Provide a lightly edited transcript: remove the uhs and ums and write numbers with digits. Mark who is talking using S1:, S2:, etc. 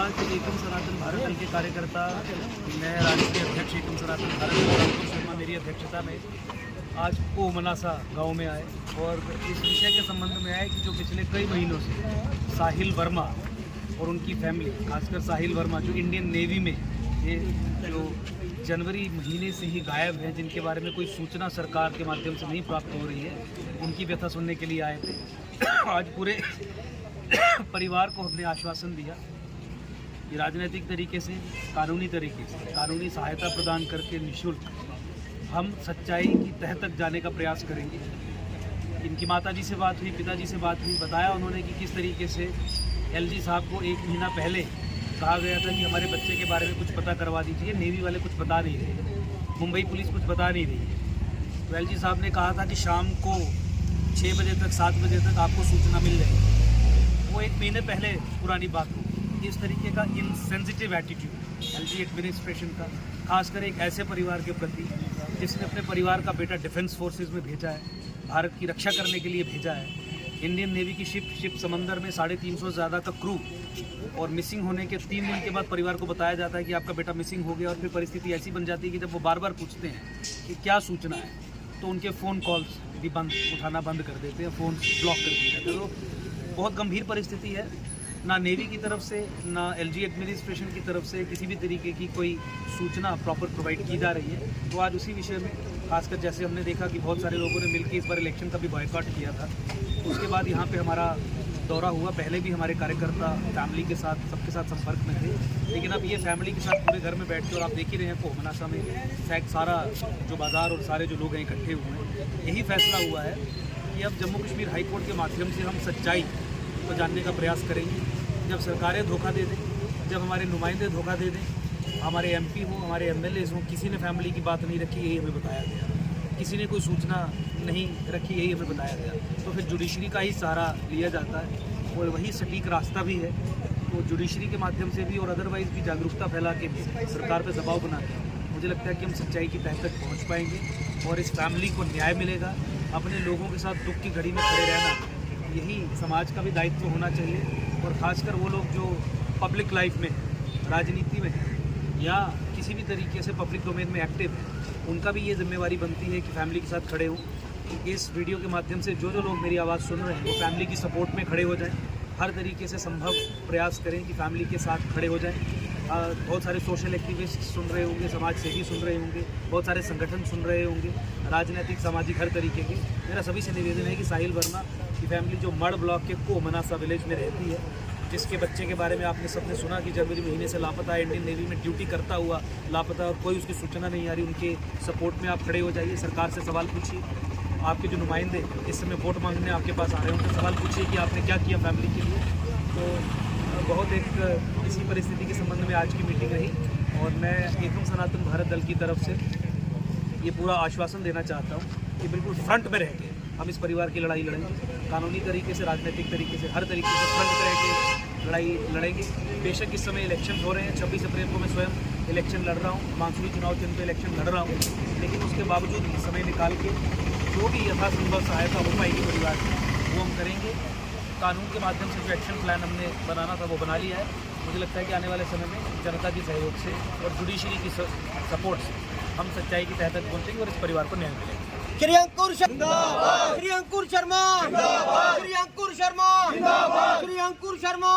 S1: आज एकम सनातन भारत दल के कार्यकर्ता, मैं राष्ट्रीय अध्यक्ष एकम सनातन भारत दल अंकुर शर्मा मेरी अध्यक्षता में आज कोमनासा गांव में आए और इस विषय के संबंध में आए कि जो पिछले कई महीनों से साहिल वर्मा और उनकी फैमिली, खासकर साहिल वर्मा जो इंडियन नेवी में ये जो जनवरी महीने से ही गायब हैं, जिनके बारे में कोई सूचना सरकार के माध्यम से नहीं प्राप्त हो रही है, उनकी व्यथा सुनने के लिए आए थे। आज पूरे परिवार को हमने आश्वासन दिया कि राजनीतिक तरीके से, कानूनी तरीके से कानूनी सहायता प्रदान करके निःशुल्क हम सच्चाई की तह तक जाने का प्रयास करेंगे। इनकी माताजी से बात हुई, पिताजी से बात हुई, बताया उन्होंने कि किस तरीके से एलजी साहब को 1 महीना पहले कहा गया था कि हमारे बच्चे के बारे में कुछ पता करवा दीजिए। नेवी वाले कुछ बता नहीं रहे, मुंबई पुलिस कुछ बता नहीं रही है। तो एलजी साहब ने कहा था कि शाम को 6 बजे तक, 7 बजे तक आपको सूचना मिल जाएगी। वो 1 महीने पहले पुरानी बात हो। इस तरीके का इनसेंसिटिव एटीट्यूड एलजी एडमिनिस्ट्रेशन का, खासकर एक ऐसे परिवार के प्रति जिसने अपने परिवार का बेटा डिफेंस फोर्सेस में भेजा है, भारत की रक्षा करने के लिए भेजा है। इंडियन नेवी की शिप समंदर में 350 से ज़्यादा का क्रू, और मिसिंग होने के 3 दिन के बाद परिवार को बताया जाता है कि आपका बेटा मिसिंग हो गया। और फिर परिस्थिति ऐसी बन जाती है कि जब वो बार बार पूछते हैं कि क्या सूचना है, तो उनके फ़ोन कॉल्स भी उठाना बंद कर देते हैं, फ़ोन ब्लॉक कर दिए जाते हैं। तो बहुत गंभीर परिस्थिति है। ना नेवी की तरफ से, ना एलजी एडमिनिस्ट्रेशन की तरफ से किसी भी तरीके की कोई सूचना प्रॉपर प्रोवाइड की जा रही है। तो आज उसी विषय में, खासकर जैसे हमने देखा कि बहुत सारे लोगों ने मिलकर इस बार इलेक्शन का भी बॉयकॉट किया था, उसके बाद यहाँ पे हमारा दौरा हुआ। पहले भी हमारे कार्यकर्ता फैमिली के साथ, सबके साथ संपर्क में थे, लेकिन अब ये फैमिली के साथ पूरे घर में बैठ के, और आप देख ही रहे हैं कोमनासा में सारा जो बाज़ार और सारे जो लोग हैं इकट्ठे हुए हैं, यही फैसला हुआ है कि अब जम्मू कश्मीर हाई कोर्ट के माध्यम से हम सच्चाई को जानने का प्रयास करेंगे। जब सरकारें धोखा दे दें, जब हमारे नुमाइंदे धोखा दे दें, हमारे एमपी हो, हमारे एमएलए हो, किसी ने फैमिली की बात नहीं रखी, यही हमें बताया गया। किसी ने कोई सूचना नहीं रखी, यही हमें बताया गया। तो फिर जुडिशरी का ही सहारा लिया जाता है और वही सटीक रास्ता भी है। तो जुडिशरी के माध्यम से भी और अदरवाइज़ भी जागरूकता फैला के भी, सरकार पर दबाव बना के, मुझे लगता है कि हम सच्चाई की तह तक पहुँच पाएंगे और इस फैमिली को न्याय मिलेगा। अपने लोगों के साथ दुख की घड़ी में खड़े रहना, यही समाज का भी दायित्व होना चाहिए। और ख़ासकर वो लोग जो पब्लिक लाइफ में, राजनीति में या किसी भी तरीके से पब्लिक डोमेन में एक्टिव है, उनका भी ये जिम्मेवारी बनती है कि फैमिली के साथ खड़े हों। इस वीडियो के माध्यम से जो लोग मेरी आवाज़ सुन रहे हैं वो फैमिली की सपोर्ट में खड़े हो जाएं। हर तरीके से संभव प्रयास करें कि फैमिली के साथ खड़े हो जाएं। बहुत सारे सोशल एक्टिविस्ट सुन रहे होंगे, समाज सेवी सुन रहे होंगे, बहुत सारे संगठन सुन रहे होंगे, राजनीतिक, सामाजिक, हर तरीके के। मेरा सभी से निवेदन है कि साहिल वर्मा की फैमिली जो मड़ ब्लॉक के कोमनासा विलेज में रहती है, जिसके बच्चे के बारे में आपने सबने सुना कि जनवरी महीने से लापता है, इंडियन नेवी में ड्यूटी करता हुआ लापता, और कोई उसकी सूचना नहीं आ रही, उनके सपोर्ट में आप खड़े हो जाइए। सरकार से सवाल पूछिए। आपके जो नुमाइंदे इस समय वोट मांगने आपके पास आ रहे हैं, उनसे सवाल पूछिए कि आपने क्या किया फैमिली के लिए। तो बहुत एक इसी परिस्थिति के संबंध में आज की मीटिंग रही और मैं एकम सनातन भारत दल की तरफ से ये पूरा आश्वासन देना चाहता हूँ कि बिल्कुल फ्रंट में रह के हम इस परिवार की लड़ाई लड़ेंगे। कानूनी तरीके से, राजनीतिक तरीके से, हर तरीके से फ्रंट में रह के लड़ाई लड़ेंगे। बेशक इस समय इलेक्शन हो रहे हैं, 26 अप्रैल को मैं स्वयं इलेक्शन लड़ रहा हूँ, मानसूनी चुनाव चिन्ह पर इलेक्शन लड़ रहा हूँ, लेकिन उसके बावजूद भी समय निकाल के जो भी यथासंभव सहायता हो पाएगी परिवार की, वो हम करेंगे। कानून के माध्यम से जो एक्शन प्लान हमने बनाना था वो बना लिया है। मुझे लगता है कि आने वाले समय में जनता के सहयोग से और जुडिशरी की सपोर्ट से हम सच्चाई की तह तक पहुँचेंगे और इस परिवार को न्याय मिलेगा।
S2: श्री अंकुर शर्मा, श्री अंकुर शर्मा, श्री अंकुर शर्मा, श्री अंकुर शर्मा।